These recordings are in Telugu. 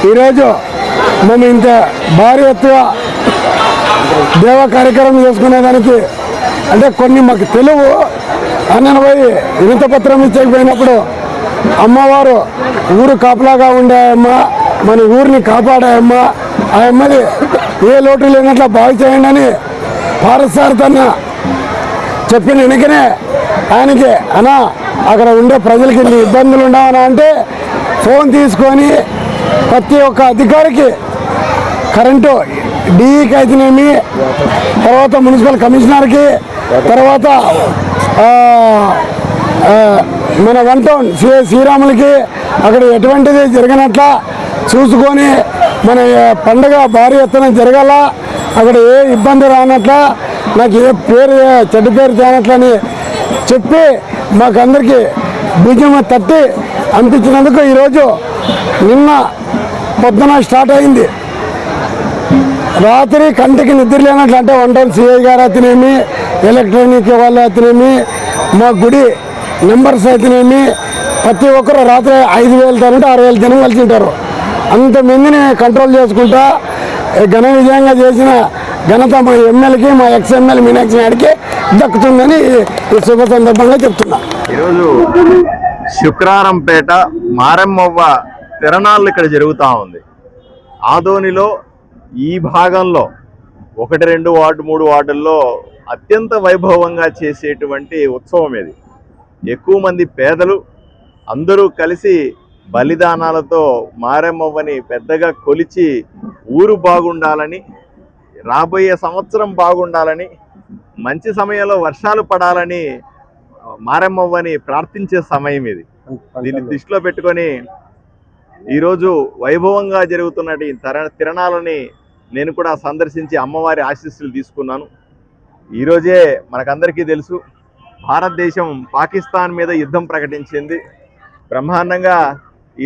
ఈరోజు మేము ఇంత భారీ ఎత్తున దేవ కార్యక్రమం చేసుకునేదానికి అంటే కొన్ని మాకు తెలుగు అన్నను పోయి వినత పత్రం ఇచ్చకపోయినప్పుడు అమ్మవారు ఊరు కాపలాగా ఉండాయమ్మ, మన ఊరిని కాపాడాయమ్మ, ఆ అమ్మది ఏ లోటు లేనట్లా బాగు చేయండి అని పారసారతన్న చెప్పిన వెనుకనే ఆయనకి అన్నా అక్కడ ఉండే ప్రజలకి ఇన్ని ఇబ్బందులు ఉండవనా అంటే ఫోన్ తీసుకొని ప్రతి ఒక్క అధికారికి కరెంటు డీఈకి అయితేనేమి, తర్వాత మున్సిపల్ కమిషనర్కి, తర్వాత మన వన్ టౌన్ శ్రీరాములకి అక్కడ ఎటువంటిది జరిగినట్ల చూసుకొని మన పండుగ భారీ ఎత్తున జరగాల, అక్కడ ఏ ఇబ్బంది రానట్ల, నాకు ఏ పేరు చెడ్డ పేరు తేనట్లని చెప్పి మాకందరికీ భుజం తట్టి అనిపించినందుకు ఈరోజు నిన్న పొద్దున స్టార్ట్ అయింది. రాత్రి కంటికి నిద్ర లేనట్లు అంటే వన్ టౌన్ సిఐ గారు అయితేనేమి, ఎలక్ట్రానిక్ వాళ్ళు అయితేనేమి, మా గుడి మెంబర్స్ అయితేనేమి, ప్రతి ఒక్కరు రాత్రి 5,000 తో 6,000 జనం కలిసి ఉంటారు. అంతమందిని కంట్రోల్ చేసుకుంటా ఘన విజయంగా చేసిన ఘనత మా ఎమ్మెల్యేకి, మా ఎక్స్ఎమ్మెల్యే మీనాక్షి నాయుడికి దక్కుతుందని ఈ శుభ సందర్భంగా చెప్తున్నా. ఈరోజు శుక్రారంపేట మారెమ్మవ్వ తిరణాలు ఇక్కడ జరుగుతూ ఉంది. ఆదోనిలో ఈ భాగంలో 1, 2 వార్డు 3 వార్డుల్లో అత్యంత వైభవంగా చేసేటువంటి ఉత్సవం ఇది. ఎక్కువ మంది పేదలు అందరూ కలిసి బలిదానాలతో మారెమ్మవ్వని పెద్దగా కొలిచి ఊరు బాగుండాలని, రాబోయే సంవత్సరం బాగుండాలని, మంచి సమయంలో వర్షాలు పడాలని మారెమ్మవ్వని ప్రార్థించే సమయం ఇది. దీన్ని దృష్టిలో పెట్టుకొని ఈరోజు వైభవంగా జరుగుతున్న ఈ తిరణాలని నేను కూడా సందర్శించి అమ్మవారి ఆశీస్సులు తీసుకున్నాను. ఈరోజే మనకందరికీ తెలుసు, భారతదేశం పాకిస్తాన్ మీద యుద్ధం ప్రకటించింది. బ్రహ్మాండంగా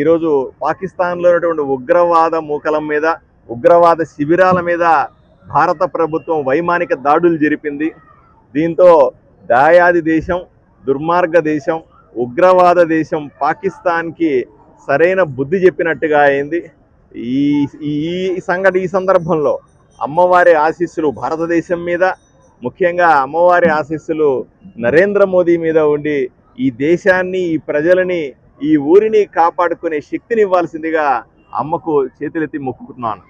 ఈరోజు పాకిస్తాన్లో ఉన్నటువంటి ఉగ్రవాద మూకలం మీద, ఉగ్రవాద శిబిరాల మీద భారత ప్రభుత్వం వైమానిక దాడులు జరిపింది. దీంతో దాయాది దేశం, దుర్మార్గ దేశం, ఉగ్రవాద దేశం పాకిస్తాన్కి సరైన బుద్ధి చెప్పినట్టుగా అయింది. ఈ సందర్భంలో అమ్మవారి ఆశీస్సులు భారతదేశం మీద, ముఖ్యంగా అమ్మవారి ఆశీస్సులు నరేంద్ర మోదీ మీద ఉండి ఈ దేశాన్ని, ఈ ప్రజలని, ఈ ఊరిని కాపాడుకునే శక్తిని ఇవ్వాల్సిందిగా అమ్మకు చేతులెత్తి మొక్కుతున్నాను.